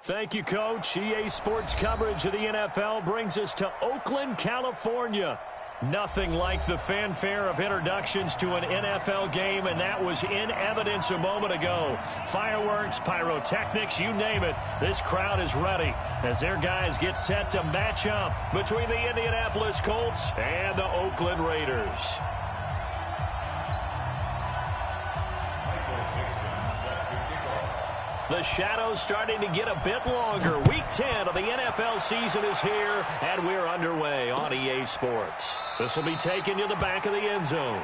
Thank you, Coach. EA Sports coverage of the NFL brings us to Oakland, California. Nothing like the fanfare of introductions to an NFL game, and that was in evidence a moment ago. Fireworks, pyrotechnics, you name it. This crowd is ready as their guys get set to match up between the Indianapolis Colts and the Oakland Raiders. The shadow's starting to get a bit longer. Week 10 of the NFL season is here, and we're underway on EA Sports. This will be taken to the back of the end zone.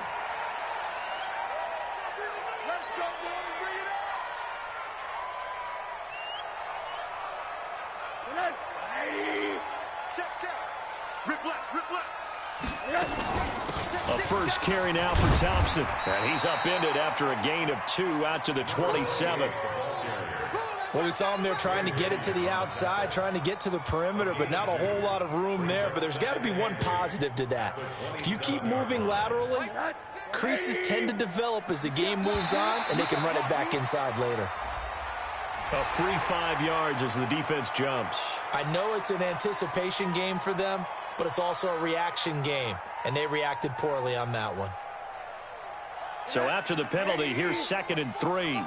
A first carry now for Thompson, and he's upended after a gain of 2 out to the 27. Well, we saw him there trying to get it to the outside, trying to get to the perimeter, but not a whole lot of room there. But there's got to be one positive to that. If you keep moving laterally, creases tend to develop as the game moves on, and they can run it back inside later. A free 5 yards as the defense jumps. I know it's an anticipation game for them, but it's also a reaction game, and they reacted poorly on that one. So after the penalty, here's 2nd and 3.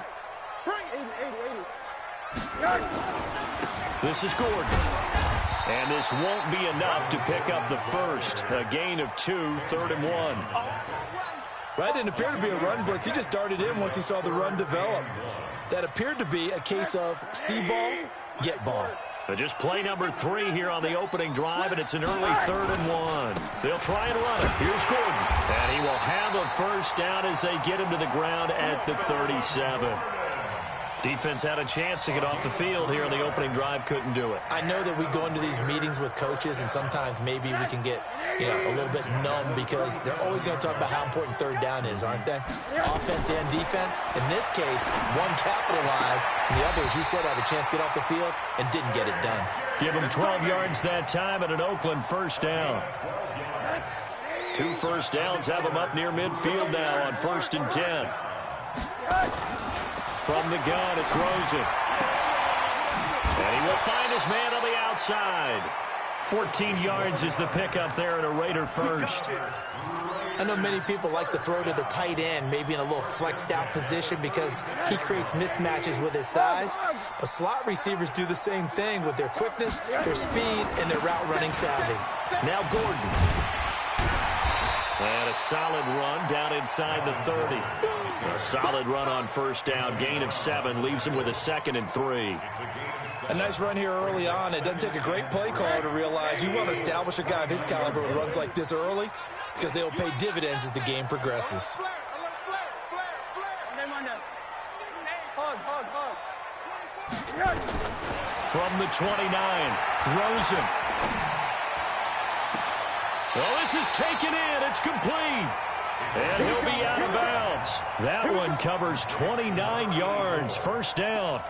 This is Gordon. And this won't be enough to pick up the first. A gain of 2, 3rd and 1. Well, that didn't appear to be a run blitz. He just darted in once he saw the run develop. That appeared to be a case of see ball, get ball. But just play number 3 here on the opening drive, and it's an early 3rd and 1. They'll try and run it. Here's Gordon. And he will have a first down as they get him to the ground at the 37. Defense had a chance to get off the field here on the opening drive, couldn't do it. I know that we go into these meetings with coaches, and sometimes maybe we can get, a little bit numb because they're always going to talk about how important 3rd down is, aren't they? Offense and defense. In this case, one capitalized, and the other, as you said, had a chance to get off the field and didn't get it done. Give him 12 yards that time at an Oakland first down. 2 first downs have him up near midfield now on 1st and 10. From the gun, it's Rosen. And he will find his man on the outside. 14 yards is the pickup there at a Raider first. I know many people like to throw to the tight end, maybe in a little flexed out position because he creates mismatches with his size. But slot receivers do the same thing with their quickness, their speed, and their route running savvy. Now Gordon. And a solid run down inside the 30. A solid run on first down. Gain of 7 leaves him with a 2nd and 3. A nice run here early on. It doesn't take a great play caller to realize you want to establish a guy of his caliber with runs like this early because they will pay dividends as the game progresses. From the 29, Rosen. Well, this is taken in. It's complete. And he'll be out of bounds. That one covers 29 yards. First down.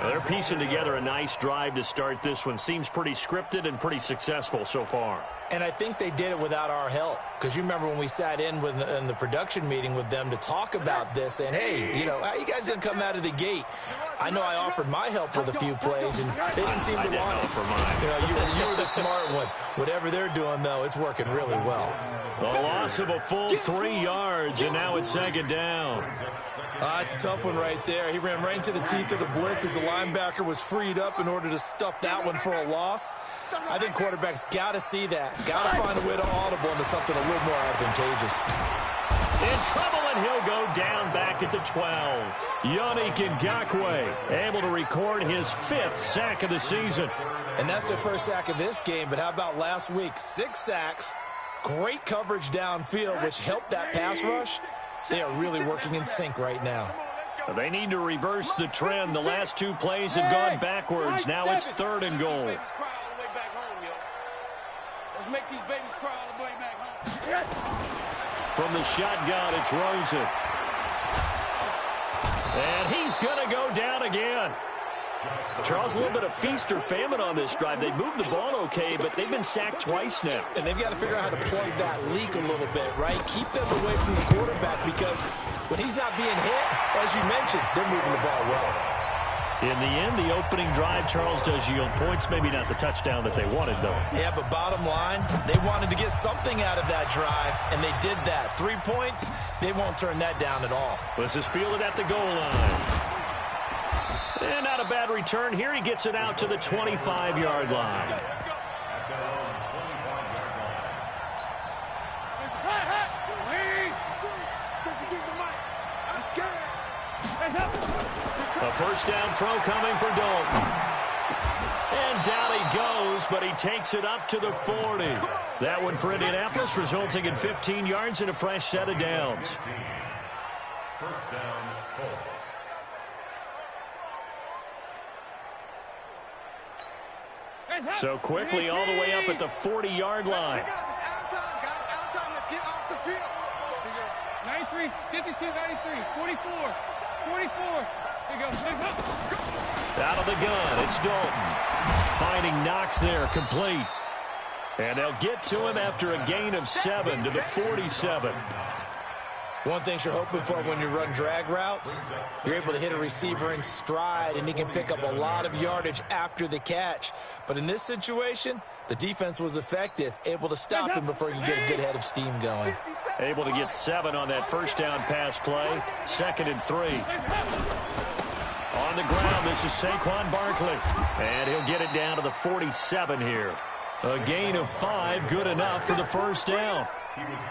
They're piecing together a nice drive to start this one. Seems pretty scripted and pretty successful so far. And I think they did it without our help. Because you remember when we sat in the production meeting with them to talk about this. And, hey, how you guys going to come out of the gate? I know I offered my help with a few plays, and they didn't seem to want it. You were the smart one. Whatever they're doing, though, it's working really well. A loss of a full 3 yards, and now it's 2nd down. It's a tough one right there. He ran right into the teeth of the blitz as the linebacker was freed up in order to stuff that one for a loss. I think quarterbacks got to see that. Got to find a way to audible into something a little more advantageous. In trouble, and he'll go down back at the 12. Yannick Ngakoue able to record his 5th sack of the season. And that's their first sack of this game, but how about last week? 6 sacks, great coverage downfield, which helped that pass rush. They are really working in sync right now. They need to reverse the trend. The last 2 plays have gone backwards. Now it's 3rd and goal. Let's make these babies cry all the way back home. From the shotgun, it's Rosen. And he's going to go down again. Charles, a little bit of feast or famine on this drive. They moved the ball okay, but they've been sacked twice now. And they've got to figure out how to plug that leak a little bit, right? Keep them away from the quarterback because when he's not being hit, as you mentioned, they're moving the ball well. In the end, the opening drive, Charles, does yield points. Maybe not the touchdown that they wanted, though. Yeah, but bottom line, they wanted to get something out of that drive, and they did that. 3 points, they won't turn that down at all. This is fielded at the goal line. And not a bad return. Here he gets it out to the 25-yard line. A first down throw coming for Dalton. And down he goes, but he takes it up to the 40. That one for Indianapolis, resulting in 15 yards and a fresh set of downs. First down, Colts. So quickly all the way up at the 40-yard line. It's out of time, guys. Out of time. Let's get off the field. 93, 52, 93, 44, 44. Here goes. Out of the gun, it's Dalton. Finding Knox there, complete. And they'll get to him after a gain of 7 to the 47. One thing you're hoping for when you run drag routes, you're able to hit a receiver in stride, and he can pick up a lot of yardage after the catch. But in this situation, the defense was effective, able to stop him before you get a good head of steam going. Able to get 7 on that first down pass play. 2nd and 3. On the ground, this is Saquon Barkley. And he'll get it down to the 47 here. A gain of 5, good enough for the first down.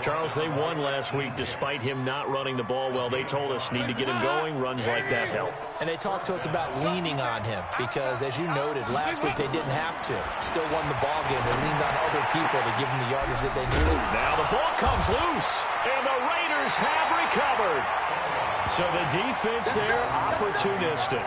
Charles, they won last week despite him not running the ball well. They told us need to get him going. Runs like that help. And they talked to us about leaning on him because, as you noted, last week they didn't have to. Still won the ball game. They leaned on other people to give them the yardage that they needed. Now the ball comes loose, and the Raiders have recovered. So the defense there, opportunistic.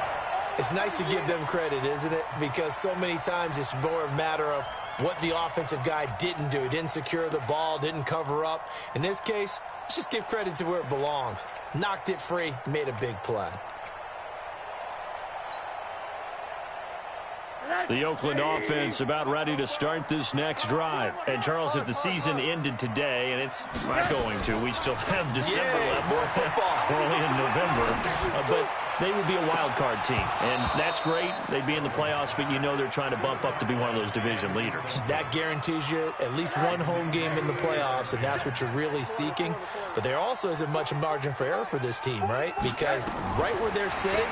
It's nice to give them credit, isn't it? Because so many times it's more a matter of what the offensive guy didn't do. He didn't secure the ball, didn't cover up. In this case, let's just give credit to where it belongs. Knocked it free, made a big play. The Oakland offense about ready to start this next drive. And, Charles, if the season ended today, and it's not going to, we still have December left. More football. We're only in November. But they would be a wild card team. And that's great. They'd be in the playoffs, but you know they're trying to bump up to be one of those division leaders. That guarantees you at least one home game in the playoffs, and that's what you're really seeking. But there also isn't much margin for error for this team, right? Because right where they're sitting,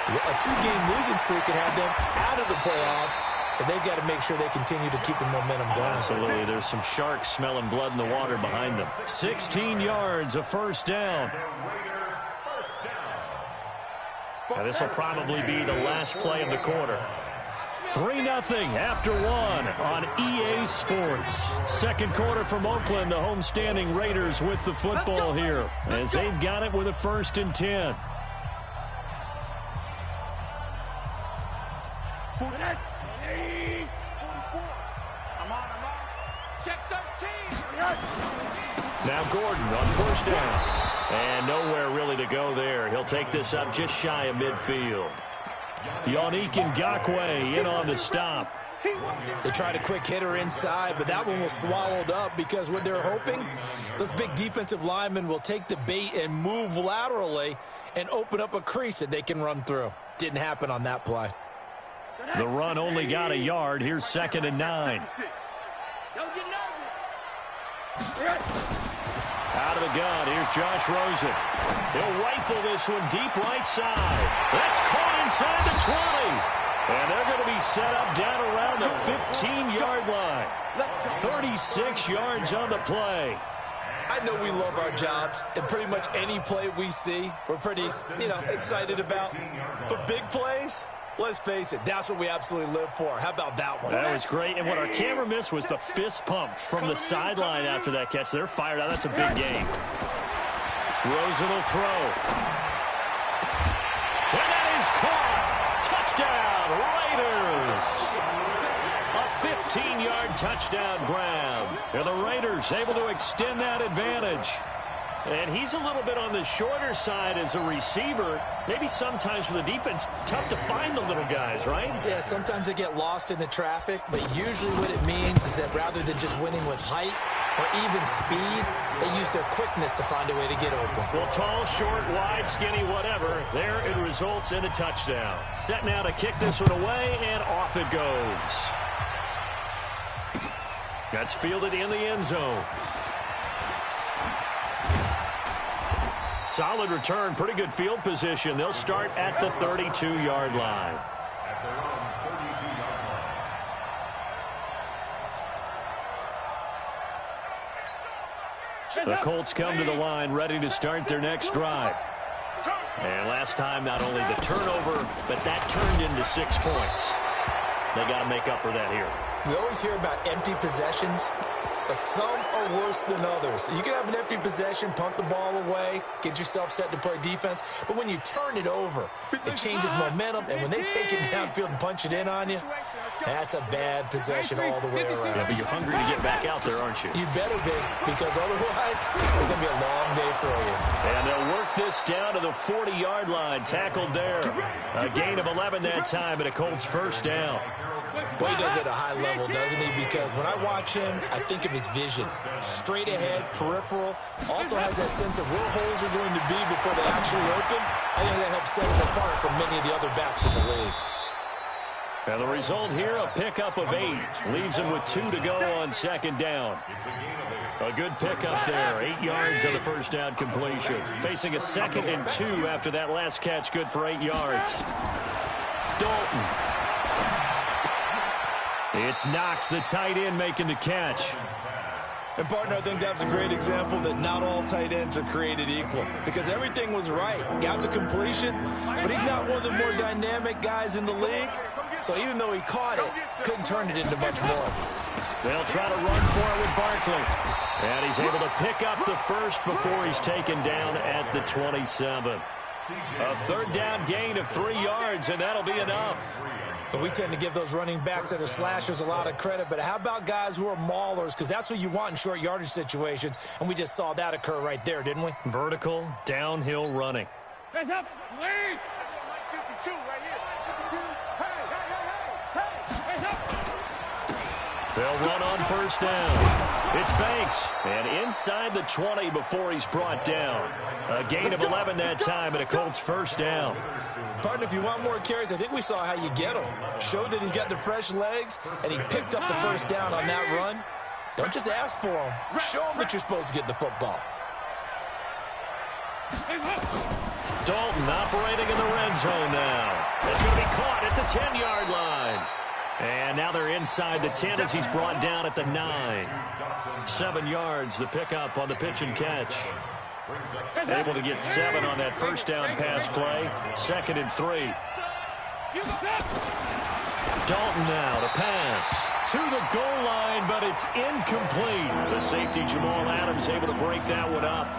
a 2-game losing streak can have them out of the playoffs, so they've got to make sure they continue to keep the momentum going. Absolutely. There's some sharks smelling blood in the water behind them. 16 yards, a first down. Now, this will probably be the last play of the quarter. 3-0 after 1 on EA Sports. Second quarter from Oakland, the homestanding Raiders with the football here as they've got it with a 1st and 10. Check 13. Now Gordon on first down. And nowhere really to go there. He'll take this up just shy of midfield. Yannick Ngakoue in on the stop. They tried a quick hitter inside, but that one was swallowed up because what they're hoping, those big defensive linemen will take the bait and move laterally and open up a crease that they can run through. Didn't happen on that play. The run only got a yard. Here's 2nd and 9. Don't get nervous. Out of the gun, here's Josh Rosen. He'll rifle this one deep right side. That's caught inside the 20. And they're going to be set up down around the 15-yard line. 36 yards on the play. I know we love our jobs, and pretty much any play we see, we're pretty, excited about. But big plays, let's face it, that's what we absolutely live for. How about that one? That was great. And what our camera missed was the fist pump from the sideline after that catch. They're fired out. That's a big gain. Rosen will throw. And that is caught. Touchdown, Raiders. A 15-yard touchdown grab. And the Raiders able to extend that advantage. And he's a little bit on the shorter side as a receiver. Maybe sometimes for the defense, tough to find the little guys, right? Yeah, sometimes they get lost in the traffic, but usually what it means is that rather than just winning with height, or even speed, they use their quickness to find a way to get open. Well, tall, short, wide, skinny, whatever, there it results in a touchdown. Set now to kick this one away, and off it goes. That's fielded in the end zone. Solid return, pretty good field position. They'll start at the 32-yard line. At their own 32-yard line. The Colts come to the line ready to start their next drive. And last time, not only the turnover, but that turned into 6 points. They got to make up for that here. We always hear about empty possessions, but some are worse than others. You can have an empty possession, punt the ball away, get yourself set to play defense, but when you turn it over, it changes momentum, and when they take it downfield and punch it in on you, that's a bad possession all the way around. Yeah, but you're hungry to get back out there, aren't you? You better be, because otherwise, it's going to be a long day for you. And they'll work this down to the 40-yard line, tackled there. A gain of 11 that time, and a Colts first down. Boy, he does it at a high level, doesn't he? Because when I watch him, I think of his vision. Straight ahead, peripheral. Also has that sense of where holes are going to be before they actually open. I think that helps set him apart from many of the other backs in the league. And the result here, a pickup of 8. Leaves him with 2 to go on second down. A good pickup there. 8 yards on the first down completion. Facing a 2nd and 2 after that last catch, good for 8 yards. Dalton. It's Knox, the tight end, making the catch. And, partner, I think that's a great example that not all tight ends are created equal. Because everything was right. Got the completion, but he's not one of the more dynamic guys in the league. So even though he caught it, couldn't turn it into much more. They'll try to run for it with Barkley. And he's able to pick up the first before he's taken down at the 27. A third down gain of 3 yards, and that'll be enough. And we tend to give those running backs that are slashers a lot of credit, but how about guys who are maulers? Because that's what you want in short yardage situations, and we just saw that occur right there, didn't we? Vertical, downhill running. Hands up, lead. 52 right here. 52. Hey, hands up. They'll run on first down. It's Banks, and inside the 20 before he's brought down. A gain of 11 that time, and a Colts first down. Partner, if you want more carries, I think we saw how you get him. Showed that he's got the fresh legs, and he picked up the first down on that run. Don't just ask for him. Show him that you're supposed to get the football. Dalton operating in the red zone now. It's going to be caught at the 10-yard line. And now they're inside the 10 as he's brought down at the 9. 7 yards, the pickup on the pitch and catch. Able to get 7 on that first down pass play. 2nd and 3. Dalton now to pass to the goal line, but it's incomplete. The safety Jamal Adams able to break that one up.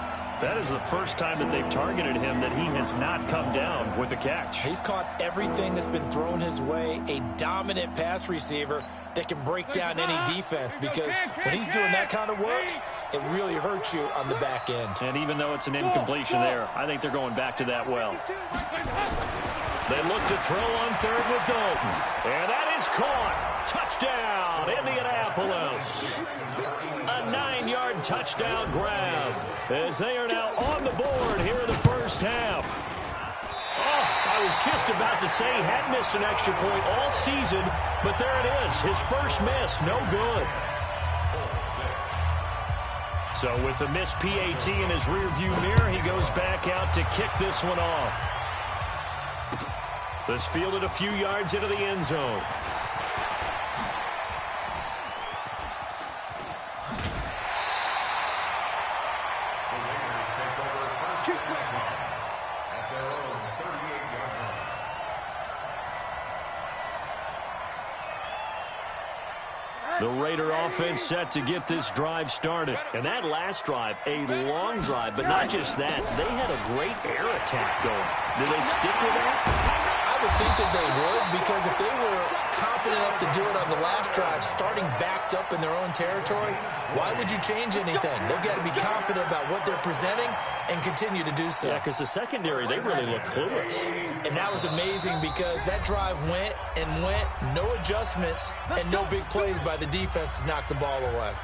That is the first time that they've targeted him that he has not come down with a catch. He's caught everything that's been thrown his way. A dominant pass receiver that can break down any defense, because when he's doing that kind of work, it really hurts you on the back end. And even though it's an incompletion there, I think they're going back to that well. They look to throw on third with Dalton. And that is caught. Touchdown, Indianapolis. A 9-yard touchdown grab as they are now on the board here in the first half. Oh, I was just about to say he had missed an extra point all season, but there it is. His first miss, no good. So with the missed PAT in his rearview mirror, he goes back out to kick this one off. This fielded a few yards into the end zone. The Raider offense set to get this drive started. And that last drive, a long drive, but not just that. They had a great air attack going. Do they stick with that? I would think that they would, because if they were confident enough to do it on the last drive, starting backed up in their own territory, why would you change anything? They've got to be confident about what they're presenting and continue to do so. Yeah, because the secondary, they really look clueless. And that was amazing, because that drive went and went, no adjustments, and no big plays by the defense to knock the ball away.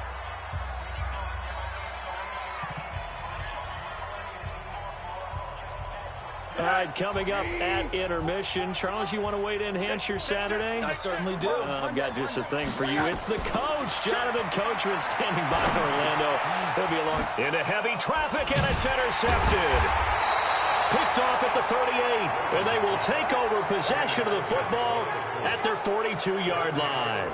All right, coming up at intermission. Charles, you want to wait to enhance your Saturday? I certainly do. I've got just a thing for you. It's the coach, Jonathan Coachman, standing by Orlando. He'll be along into heavy traffic, and it's intercepted. Picked off at the 38, and they will take over possession of the football at their 42-yard line.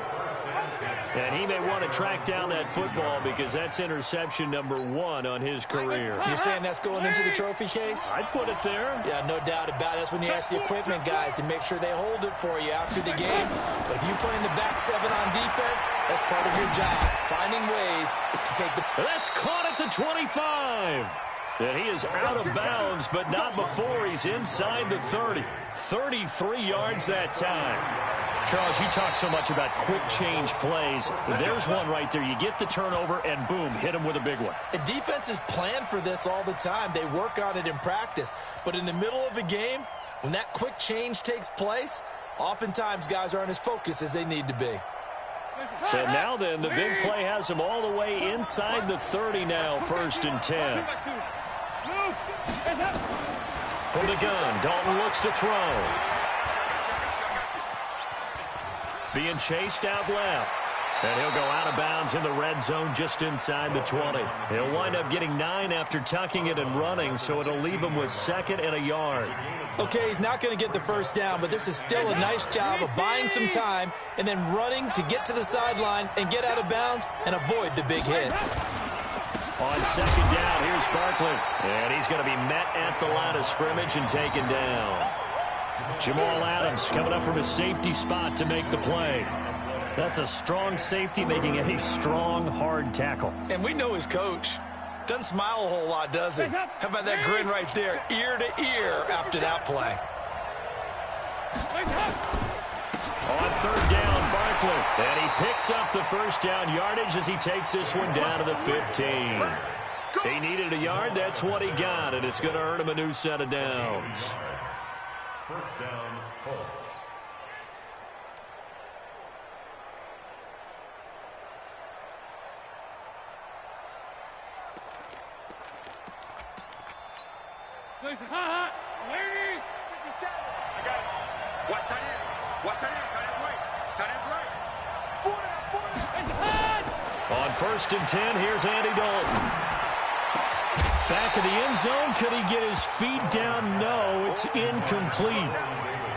And he may want to track down that football because that's interception number 1 on his career. You're saying that's going into the trophy case? I'd put it there. Yeah, no doubt about it. That's when you ask the equipment guys to make sure they hold it for you after the game. But if you play in the back 7 on defense, that's part of your job, finding ways to take the... That's caught at the 25. And he is out of bounds, but not before he's inside the 30. 33 yards that time. Charles, you talk so much about quick change plays. There's one right there. You get the turnover, and boom, hit him with a big one. And defenses plan for this all the time. They work on it in practice. But in the middle of a game, when that quick change takes place, oftentimes guys aren't as focused as they need to be. So now then, the big play has him all the way inside the 30 now, 1st and 10. From the gun, Dalton looks to throw. Being chased out left. And he'll go out of bounds in the red zone just inside the 20. He'll wind up getting 9 after tucking it and running, so it'll leave him with 2nd and a yard. Okay, he's not going to get the first down, but this is still a nice job of buying some time and then running to get to the sideline and get out of bounds and avoid the big hit. On 2nd down, here's Barkley. And he's going to be met at the line of scrimmage and taken down. Jamal Adams coming up from his safety spot to make the play. That's a strong safety making a strong, hard tackle. And we know his coach. Doesn't smile a whole lot, does he? How about that grin right there, ear to ear after that play? On 3rd down, Barkley. And he picks up the first down yardage as he takes this one down to the 15. He needed a yard. That's what he got, and it's going to earn him a new set of downs. 1st down, Colts. Hot, lady. 57. I got it. Watch tight end. Watch tight end. Tight end's right. Tight end's right. 40. On 1st and 10, here's Andy Dalton. Back of the end zone. Could he get his feet down? No, it's incomplete.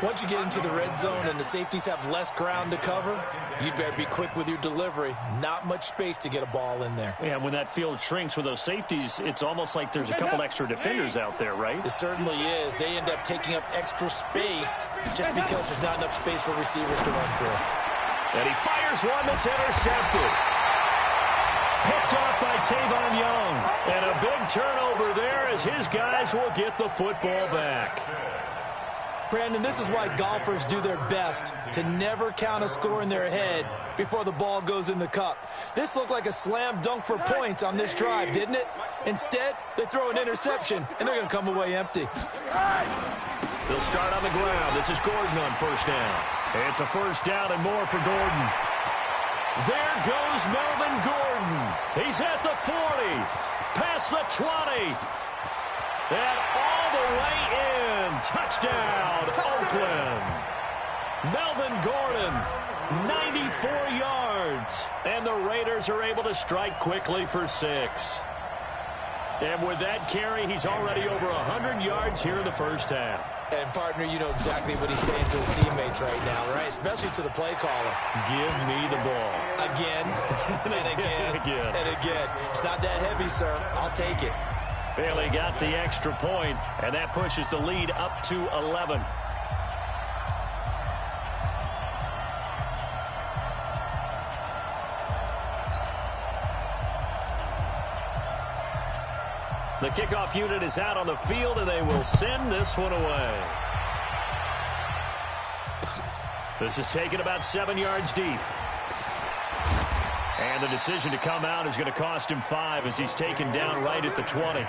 Once you get into the red zone and the safeties have less ground to cover, you'd better be quick with your delivery. Not much space to get a ball in there. Yeah, when that field shrinks with those safeties, it's almost like there's a couple extra defenders out there, right? It certainly is. They end up taking up extra space just because there's not enough space for receivers to run through. And he fires one that's intercepted. Picked off by Tavon Young. And a big turnover there as his guys will get the football back. Brandon, this is why golfers do their best to never count a score in their head before the ball goes in the cup. This looked like a slam dunk for points on this drive, didn't it? Instead, they throw an interception, and they're going to come away empty. They'll start on the ground. This is Gordon on 1st down. It's a 1st down and more for Gordon. There goes Melvin Gordon. He's at the 40, past the 20, and all the way in. Touchdown, Oakland. Melvin Gordon, 94 yards. And the Raiders are able to strike quickly for 6. And with that carry, he's already over 100 yards here in the 1st half. And, partner, you know exactly what he's saying to his teammates right now, right? Especially to the play caller. Give me the ball. Again, and again, and again. It's not that heavy, sir. I'll take it. Bailey got the extra point, and that pushes the lead up to 11. The kickoff unit is out on the field, and they will send this one away. This is taken about 7 yards deep. And the decision to come out is going to cost him 5 as he's taken down right at the 20.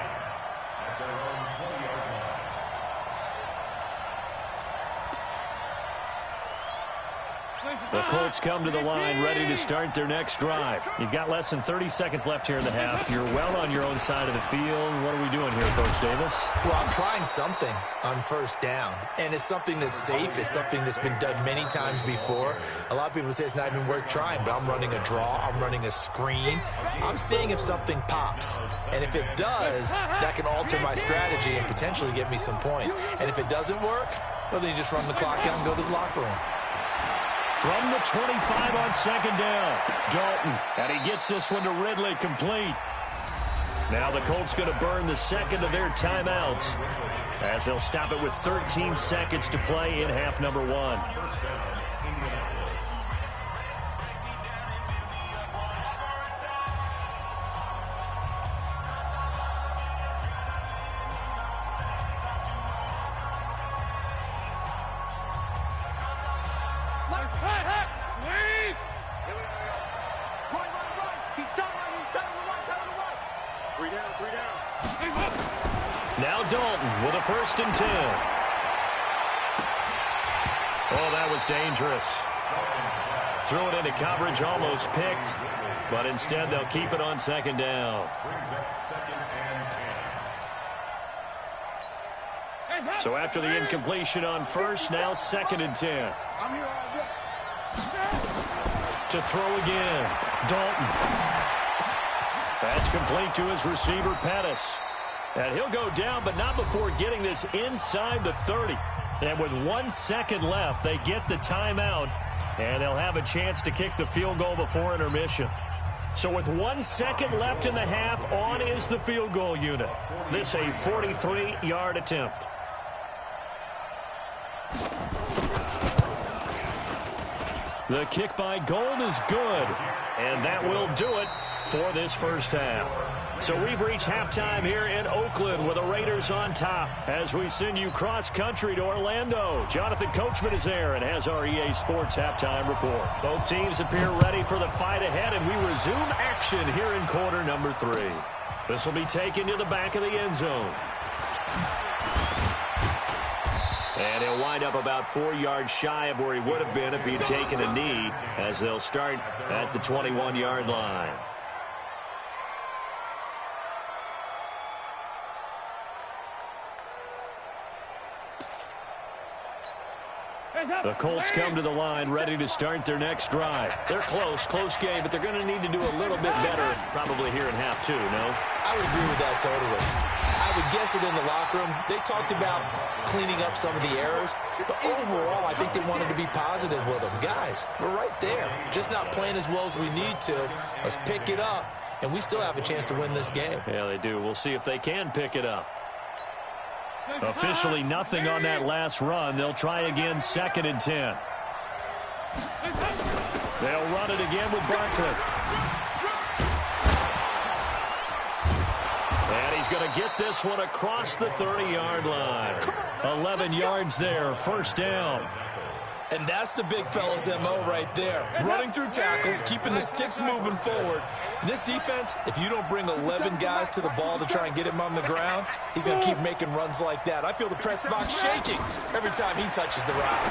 The Colts come to the line ready to start their next drive. You've got less than 30 seconds left here in the half. You're well on your own side of the field. What are we doing here, Coach Davis? Well, I'm trying something on first down, and it's something that's safe. It's something that's been done many times before. A lot of people say it's not even worth trying, but I'm running a draw. I'm running a screen. I'm seeing if something pops, and if it does, that can alter my strategy and potentially get me some points. And if it doesn't work, well, then you just run the clock out and go to the locker room. From the 25 on second down, Dalton, and he gets this one to Ridley, complete. Now the Colts going to burn the second of their timeouts as they'll stop it with 13 seconds to play in half number 1. Now Dalton with a 1st and 10. Oh, that was dangerous. Threw it into coverage, almost picked, but instead they'll keep it on second down. So after the incompletion on first, now 2nd and 10. To throw again, Dalton. That's complete to his receiver, Pettis. And he'll go down, but not before getting this inside the 30. And with 1 second left, they get the timeout, and they'll have a chance to kick the field goal before intermission. So with 1 second left in the half, on is the field goal unit. This a 43-yard attempt. The kick by Gold is good, and that will do it for this first half. So we've reached halftime here in Oakland with the Raiders on top as we send you cross-country to Orlando. Jonathan Coachman is there and has our EA Sports halftime report. Both teams appear ready for the fight ahead, and we resume action here in quarter number 3. This will be taken to the back of the end zone. And he'll wind up about 4 yards shy of where he would have been if he'd taken a knee, as they'll start at the 21-yard line. The Colts come to the line ready to start their next drive. They're close game, but they're going to need to do a little bit better probably here in half 2, no? I would agree with that totally. I would guess it in the locker room. They talked about cleaning up some of the errors, but overall, I think they wanted to be positive with them. Guys, we're right there. Just not playing as well as we need to. Let's pick it up, and we still have a chance to win this game. Yeah, they do. We'll see if they can pick it up. Officially nothing on that last run. They'll try again, 2nd and 10. They'll run it again with Barkley. And he's going to get this one across the 30-yard line. 11 yards there, 1st down. And that's the big fella's MO right there. Running through tackles, keeping the sticks moving forward. In this defense, if you don't bring 11 guys to the ball to try and get him on the ground, he's going to keep making runs like that. I feel the press box shaking every time he touches the rock.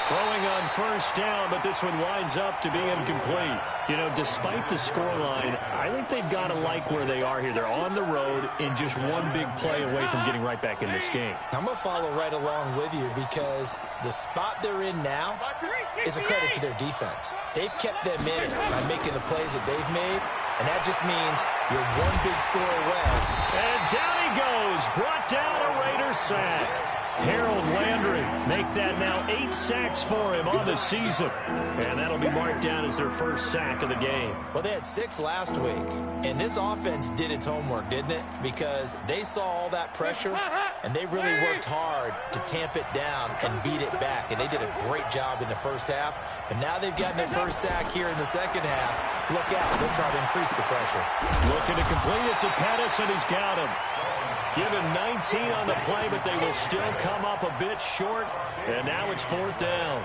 Throwing on 1st down, but this one winds up to be incomplete. You know, despite the scoreline, I think they've got to like where they are here. They're on the road in just one big play away from getting right back in this game. I'm going to follow right along with you because the spot they're in now is a credit to their defense. They've kept them in it by making the plays that they've made, and that just means you're one big score away. And down he goes, brought down a Raiders sack. Harold Landry make that now 8 sacks for him on the season. And that'll be marked down as their first sack of the game. Well, they had 6 last week. And this offense did its homework, didn't it? Because they saw all that pressure, and they really worked hard to tamp it down and beat it back. And they did a great job in the first half. But now they've gotten their first sack here in the second half. Look out. They'll try to increase the pressure. Looking to complete it to Pettis, and he's got him. Give him 19 on the play, but they will still come up a bit short. And now it's 4th down.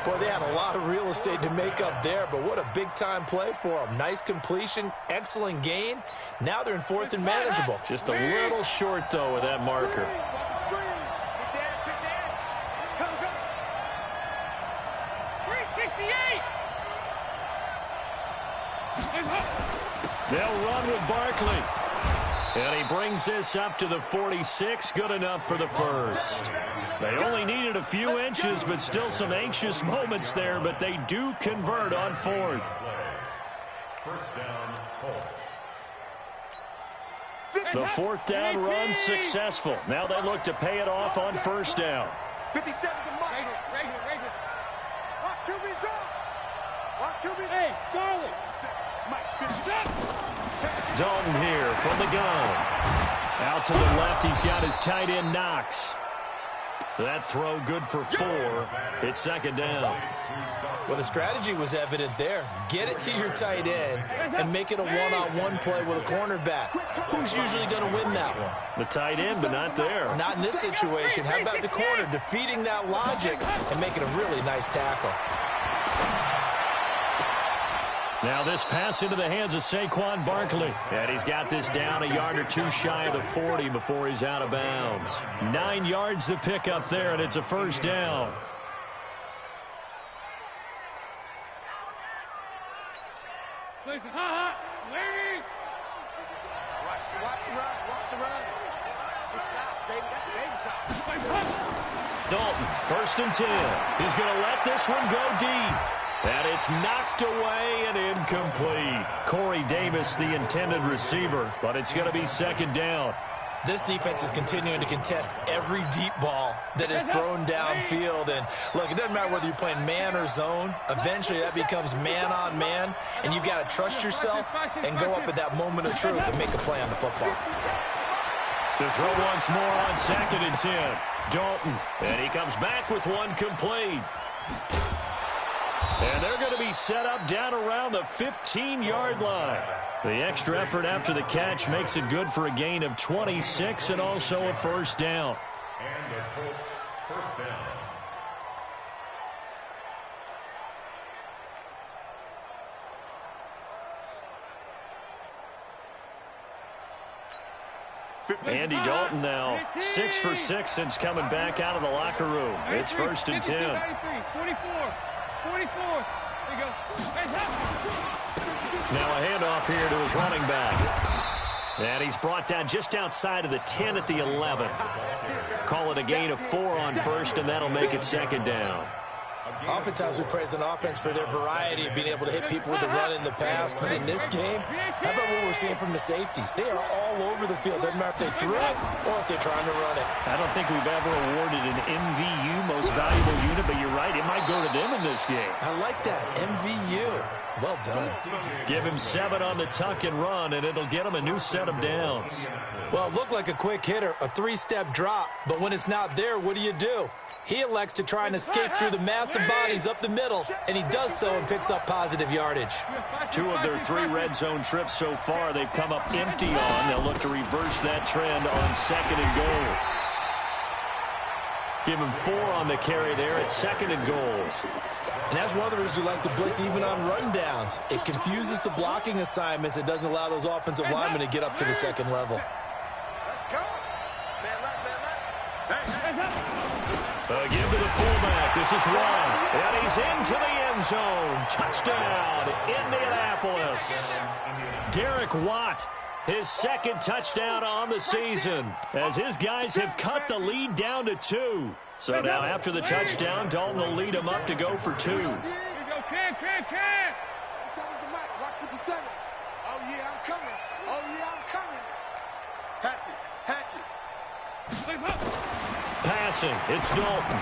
Boy, they had a lot of real estate to make up there, but what a big-time play for them. Nice completion, excellent gain. Now they're in 4th and manageable. Just a little short, though, with that marker. They'll run with Barkley. And he brings this up to the 46. Good enough for the first. They only needed a few inches, but still some anxious moments there. But they do convert on fourth. First down, Colts. The fourth down run successful. Now they look to pay it off on first down. 57 to Mike. Right here. Watch QB drop. Watch QB. Hey, Charlie. Dalton here from the gun. Out to the left, he's got his tight end Knox. That throw good for 4. It's second down. Well, the strategy was evident there. Get it to your tight end and make it a one-on-one play with a cornerback. Who's usually going to win that one? The tight end, but not there. Not in this situation. How about the corner defeating that logic and making a really nice tackle? Now this pass into the hands of Saquon Barkley. And he's got this down a yard or two shy of the 40 before he's out of bounds. 9 yards to pick up there, and it's a first down. Larry. Watch the run. Good shot, baby. That's a baby shot. Dalton, 1st and 10. He's going to let this one go deep. And it's knocked away and incomplete. Corey Davis, the intended receiver, but it's going to be second down. This defense is continuing to contest every deep ball that is thrown downfield. And, look, it doesn't matter whether you're playing man or zone. Eventually that becomes man on man, and you've got to trust yourself and go up at that moment of truth and make a play on the football. To throw once more on 2nd and 10. Dalton, and he comes back with one complete. And they're going to be set up down around the 15-yard line. The extra effort after the catch makes it good for a gain of 26 and also a first down. And the Colts first down. Andy Dalton now 6 for 6 since coming back out of the locker room. It's 1st and 10. 44. There you go. Now a handoff here to his running back. And he's brought down just outside of the 10 at the 11. Call it a gain of 4 on first, and that'll make it second down. Oftentimes we praise an offense for their variety of being able to hit people with the run in the past. But in this game, how about what we're seeing from the safeties? They are all over the field. Doesn't matter if they threw it or if they're trying to run it. I don't think we've ever awarded an MVU, most valuable unit, but you're right. It might go to them in this game. I like that. MVU. Well done. Give him 7 on the tuck and run, and it'll get him a new set of downs. Well, it looked like a quick hitter, a 3-step drop. But when it's not there, what do? He elects to try and escape through the massive bodies up the middle, and he does so and picks up positive yardage. 2 of their 3 red zone trips so far they've come up empty on. They'll look to reverse that trend on 2nd and goal. Give him 4 on the carry there at 2nd and goal. And that's one of the reasons we like to blitz even on rundowns. It confuses the blocking assignments. It doesn't allow those offensive linemen to get up to the second level. Let's go. Give to the fullback. This is one. And he's into the end zone. Touchdown, Indianapolis. Derek Watt, his 2nd touchdown on the season, as his guys have cut the lead down to 2. So now after the touchdown, Dalton will lead him up to go for 2. Here you go, Cam. 57 to Mike. Watch 57. Oh, yeah, I'm coming. Hatch it. Passing, it's Dalton.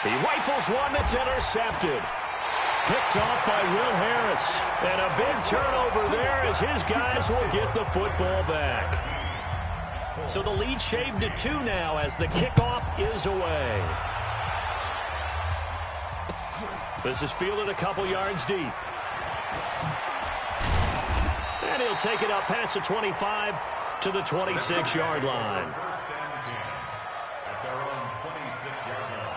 He rifles one that's intercepted. Picked off by Will Harris. And a big turnover there as his guys will get the football back. So the lead shaved to 2 now as the kickoff is away. This is fielded a couple yards deep. And he'll take it up past the 25 to the 26-yard line. At their own 26-yard line.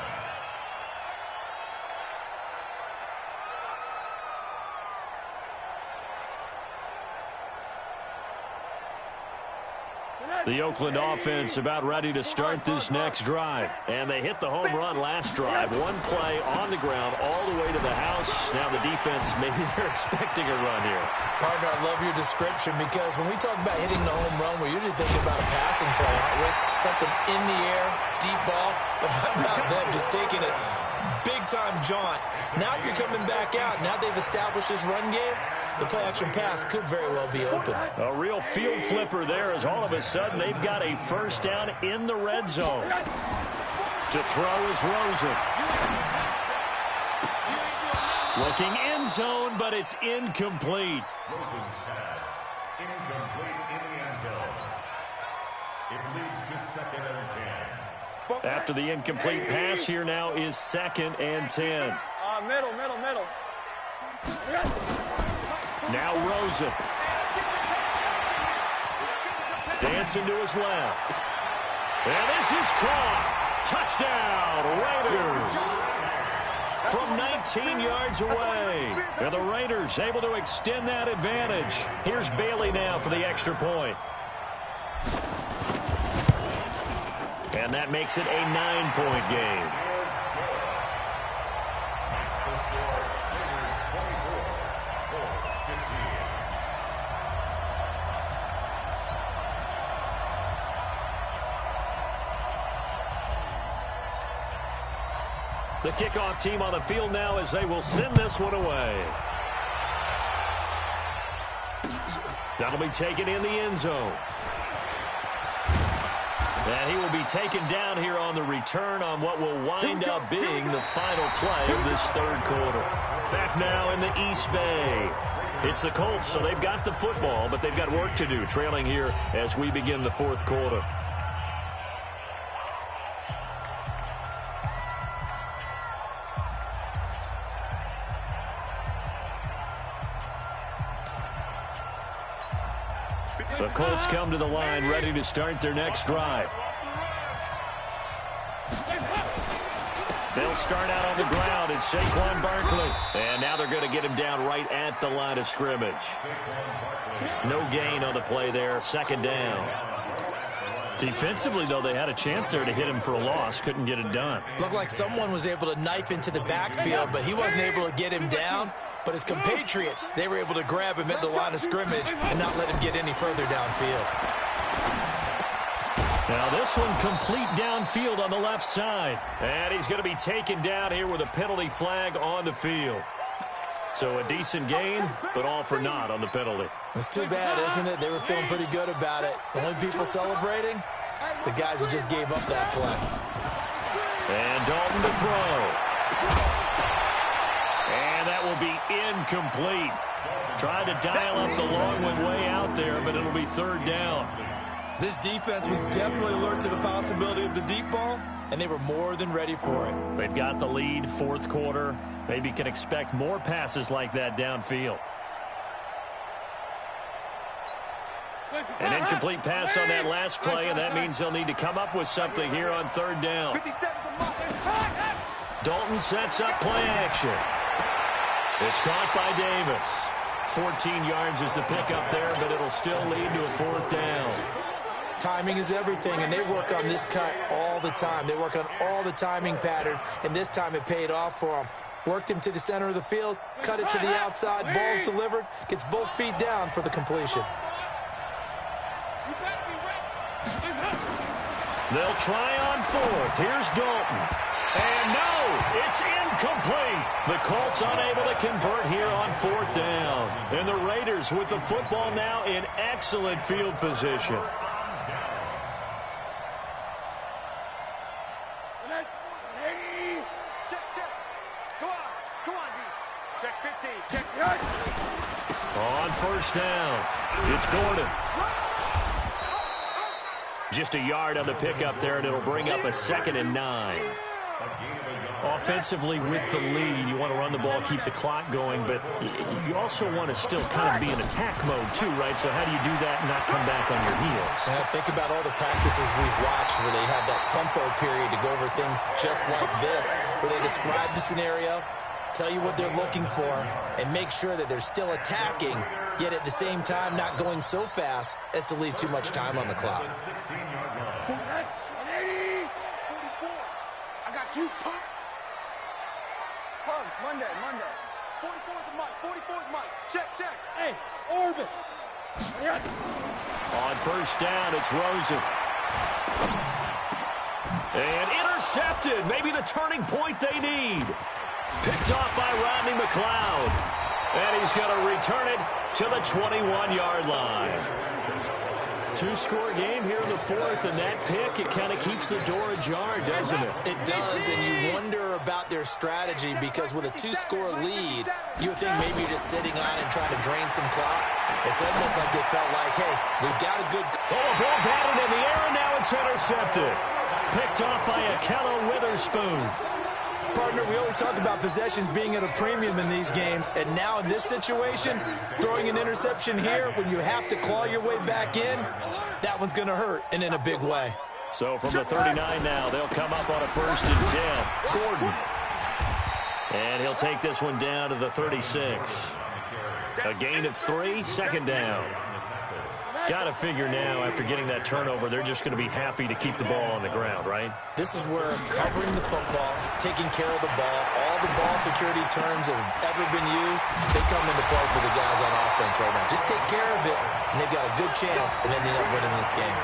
The Oakland offense about ready to start this next drive. And they hit the home run last drive. One play on the ground all the way to the house. Now the defense, maybe they're expecting a run here. Partner, I love your description because when we talk about hitting the home run, we're usually thinking about a passing play, aren't we? Something in the air, deep ball. But how about them just taking it big-time jaunt? Now if you're coming back out, now they've established this run game, the play-action pass could very well be open. A real field flipper there as all of a sudden they've got a first down in the red zone. To throw is Rosen. Looking end zone, but it's incomplete. Rosen's pass, incomplete in the end zone. It leads to 2nd and 10. After the incomplete pass, here now is 2nd and 10. Middle. Now Rosen. Dancing to his left. And this is caught. Touchdown, Raiders. From 19 yards away. And the Raiders able to extend that advantage. Here's Bailey now for the extra point. And that makes it a 9-point game. The kickoff team on the field now as they will send this one away. That'll be taken in the end zone. And he will be taken down here on the return on what will wind up being the final play of this third quarter. Back now in the East Bay. It's the Colts, so they've got the football, but they've got work to do, trailing here as we begin the fourth quarter. The Colts come to the line, ready to start their next drive. They'll start out on the ground. It's Saquon Barkley. And now they're going to get him down right at the line of scrimmage. No gain on the play there. 2nd down. Defensively, though, they had a chance there to hit him for a loss. Couldn't get it done. Looked like someone was able to knife into the backfield, but he wasn't able to get him down. But his compatriots, they were able to grab him at the line of scrimmage and not let him get any further downfield. Now this one complete downfield on the left side. And he's going to be taken down here with a penalty flag on the field. So a decent gain, but all for naught on the penalty. It's too bad, isn't it? They were feeling pretty good about it. The only people celebrating, the guys who just gave up that play. And Dalton to throw. And that will be incomplete. Tried to dial up the long one way out there, but it'll be 3rd down. This defense was definitely alert to the possibility of the deep ball, and they were more than ready for it. They've got the lead, fourth quarter. Maybe can expect more passes like that downfield. An incomplete pass on that last play, and that means they'll need to come up with something here on 3rd down. Dalton sets up play action. It's caught by Davis. 14 yards is the pickup there, but it'll still lead to a 4th down. Timing is everything, and they work on this cut all the time. They work on all the timing patterns, and this time it paid off for them. Worked him to the center of the field, cut it to the outside, ball's delivered, gets both feet down for the completion. They'll try on 4th. Here's Dalton. And no, it's incomplete. The Colts unable to convert here on 4th down. And the Raiders with the football now in excellent field position. On 1st down, it's Gordon. Just a yard on the pickup there, and it'll bring up a 2nd and 9. Offensively with the lead, you want to run the ball, keep the clock going, but you also want to still kind of be in attack mode too, right? So how do you do that and not come back on your heels? Yeah, think about all the practices we've watched where they have that tempo period to go over things just like this, where they describe the scenario, tell you what they're looking for, and make sure that they're still attacking yet at the same time not going so fast as to leave too much time on the clock. 180, 44. I got you, pump. Monday. 44 is the mic. 44 is the mic. Check. Hey, orbit. On first down, it's Rosen. And intercepted. Maybe the turning point they need. Picked off by Rodney McLeod. And he's going to return it to the 21-yard line. Two-score game here in the fourth, and that pick, it kind of keeps the door ajar, doesn't it? It does, and you wonder about their strategy because with a two-score lead, you would think maybe you're just sitting on and trying to drain some clock. It's almost like they felt like, hey, we've got a good... Oh, a ball batted in the air, and now it's intercepted. Picked off by Akello Witherspoon. Partner, we always talk about possessions being at a premium in these games, and now in this situation, throwing an interception here when you have to claw your way back in, that one's going to hurt, and in a big way. So from the 39 now, they'll come up on a 1st and 10. Gordon. And he'll take this one down to the 36. A gain of 3, second down. Got to figure now, after getting that turnover, they're just going to be happy to keep the ball on the ground, right? This is where covering the football, taking care of the ball, all the ball security terms that have ever been used, they come into play for the guys on offense right now. Just take care of it, and they've got a good chance, and then they end up winning this game.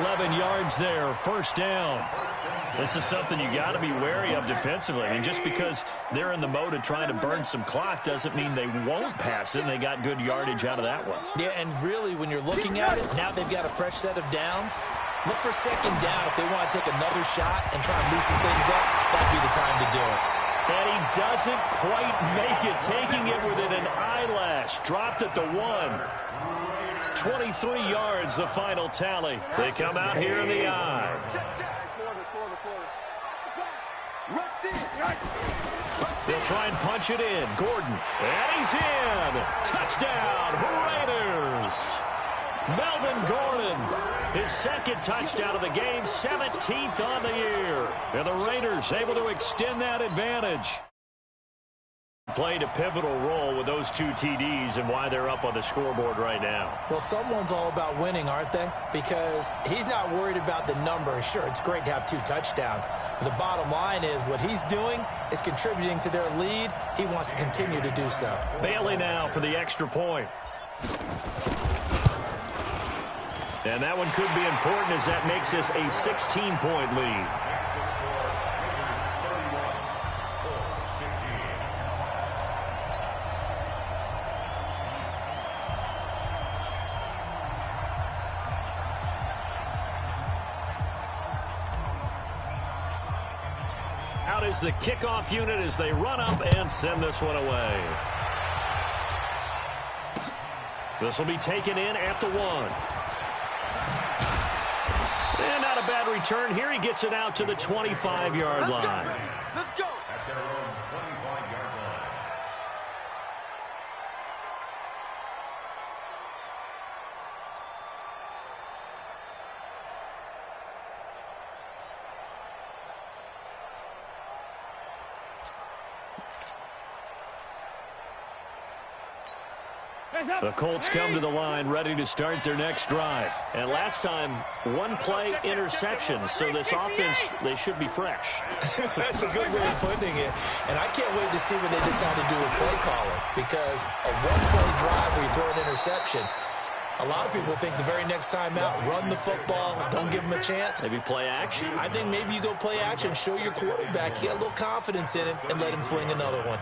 11 yards there, first down. This is something you got to be wary of defensively. I mean, just because they're in the mode of trying to burn some clock doesn't mean they won't pass it. They got good yardage out of that one. Yeah, and really, when you're looking at it, now they've got a fresh set of downs. Look for second down if they want to take another shot and try and loosen things up. That'd be the time to do it. And he doesn't quite make it, taking it within an eyelash. Dropped at the 1. 23 yards, the final tally. They come out here in the eye. They'll try and punch it in. Gordon. And he's in. Touchdown, Raiders. Melvin Gordon, his second touchdown of the game, 17th on the year. And the Raiders able to extend that advantage. Played a pivotal role with those 2 TDs and why they're up on the scoreboard right now. Well, someone's all about winning, aren't they? Because he's not worried about the number. Sure, it's great to have 2 touchdowns. But the bottom line is what he's doing is contributing to their lead. He wants to continue to do so. Bailey now for the extra point. And that one could be important as that makes this a 16-point lead. Out is the kickoff unit as they run up and send this one away. This will be taken in at the 1. And not a bad return here. He gets it out to the 25-yard line. Let's go. At their own 25-yard line. The Colts come to the line ready to start their next drive. And last time, 1-play interception. So this offense, they should be fresh. That's a good way of putting it. And I can't wait to see what they decide to do with play calling. Because a 1-play drive where you throw an interception, a lot of people think the very next time out, run the football, don't give them a chance. Maybe play action. I think maybe you go play action, show your quarterback, you get a little confidence in him, and let him fling another one.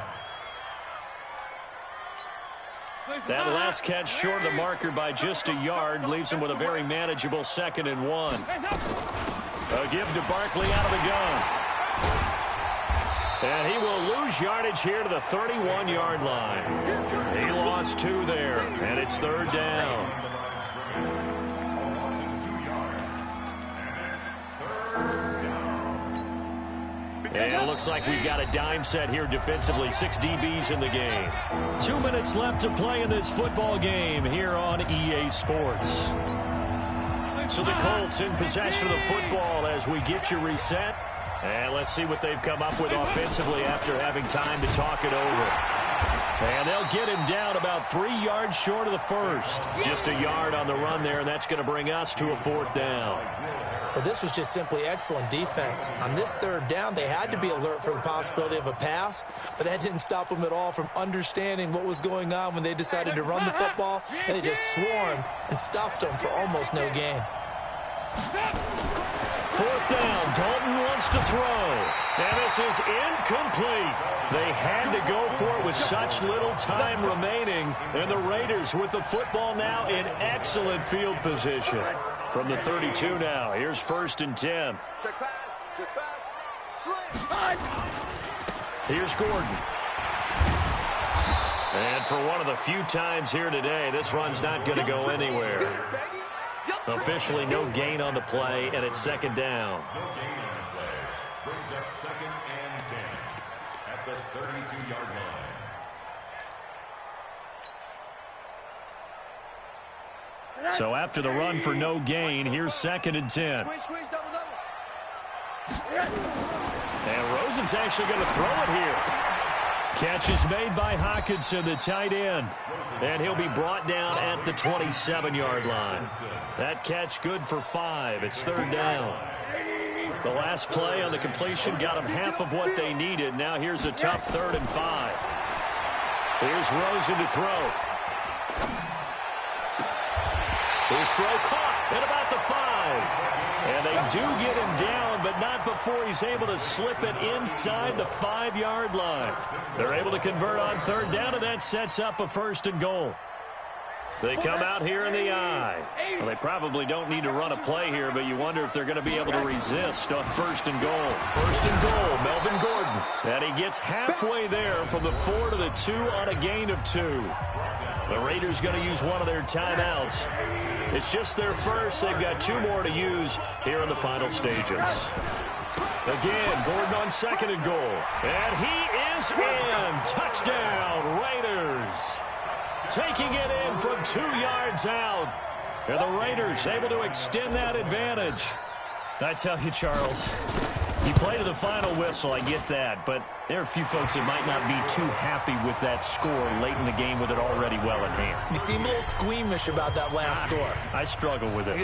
That last catch short of the marker by just a yard leaves him with a very manageable 2nd and 1. A give to Barkley out of the gun. And he will lose yardage here to the 31-yard line. He lost 2 there, and it's 3rd down. And it looks like we've got a dime set here defensively. 6 DBs in the game. 2 minutes left to play in this football game here on EA Sports. So the Colts in possession of the football as we get you reset. And let's see what they've come up with offensively after having time to talk it over. And they'll get him down about 3 yards short of the first. Just a yard on the run there, and that's going to bring us to a 4th down. Well, this was just simply excellent defense. On this 3rd down, they had to be alert for the possibility of a pass, but that didn't stop them at all from understanding what was going on when they decided to run the football, and they just swarmed and stuffed them for almost no gain. 4th down, Dalton wants to throw, and this is incomplete. They had to go for it with such little time remaining, and the Raiders with the football now in excellent field position. From the 32 now, here's 1st and 10. Check pass, Here's Gordon. And for one of the few times here today, this run's not going to go anywhere. Officially no gain on the play, and it's 2nd down. No gain on the play. Brings up 2nd and 10 at the 32-yard line. So after the run for no gain, here's 2nd and 10. Squeeze, double. And Rosen's actually going to throw it here. Catch is made by Hockenson, the tight end. And he'll be brought down at the 27-yard line. That catch good for 5. It's 3rd down. The last play on the completion got them half of what they needed. Now here's a tough 3rd and 5. Here's Rosen to throw. His throw caught at about the 5. And they do get him down, but not before he's able to slip it inside the 5-yard line. They're able to convert on 3rd down, and that sets up a 1st and goal. They come out here in the I. Well, they probably don't need to run a play here, but you wonder if they're going to be able to resist on 1st and goal. 1st and goal, Melvin Gordon. And he gets halfway there from the 4 to the 2 on a gain of 2. The Raiders going to use one of their timeouts. It's just their first. They've got 2 more to use here in the final stages. Again, Gordon on 2nd and goal. And he is in. Touchdown, Raiders. Taking it in from 2 yards out. And the Raiders able to extend that advantage. I tell you, Charles, you play to the final whistle, I get that, but there are a few folks that might not be too happy with that score late in the game with it already well in hand. You seem a little squeamish about that last score. I struggle with it.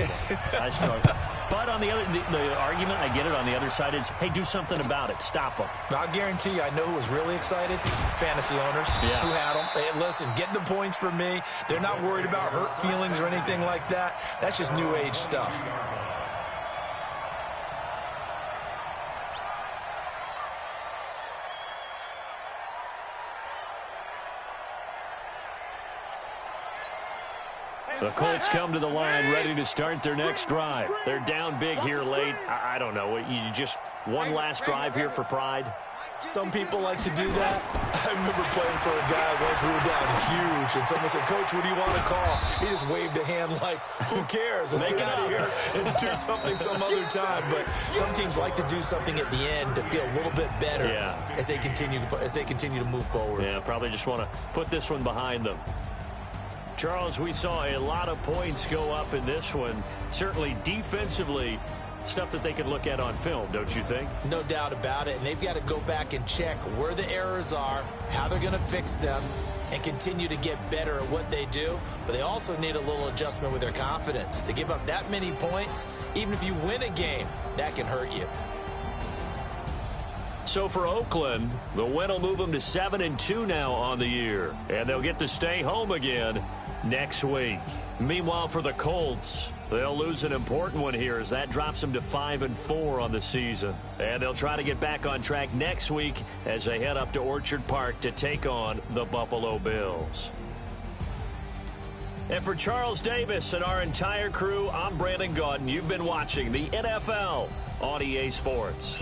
I struggle. But on the other, the argument, I get it, on the other side is, hey, do something about it. Stop them. I'll guarantee you, I know who was really excited. Fantasy owners who had them. Hey, listen, get the points for me. They're not worried about hurt feelings or anything like that. That's just new age stuff. The Colts come to the line ready to start their next drive. They're down big here late. I don't know. You just one last drive here for pride? Some people like to do that. I remember playing for a guy once. We were down huge, and someone said, Coach, what do you want to call? He just waved a hand like, who cares? Let's get out of here and do something some other time. But some teams like to do something at the end to feel a little bit better as they continue to move forward. Yeah, probably just want to put this one behind them. Charles, we saw a lot of points go up in this one. Certainly defensively, stuff that they could look at on film, don't you think? No doubt about it. And they've got to go back and check where the errors are, how they're going to fix them, and continue to get better at what they do. But they also need a little adjustment with their confidence. To give up that many points, even if you win a game, that can hurt you. So for Oakland, the win will move them to 7-2 now on the year. And they'll get to stay home again next week. Meanwhile, for the Colts, they'll lose an important one here as that drops them to 5-4 on the season. And they'll try to get back on track next week as they head up to Orchard Park to take on the Buffalo Bills. And for Charles Davis and our entire crew, I'm Brandon Gaudin. You've been watching the NFL on EA Sports.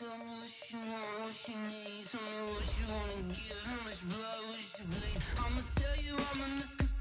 Tell me what you want, what you need. Tell me what you wanna give. How much blood would you bleed? I'ma tell you I'm a misconception.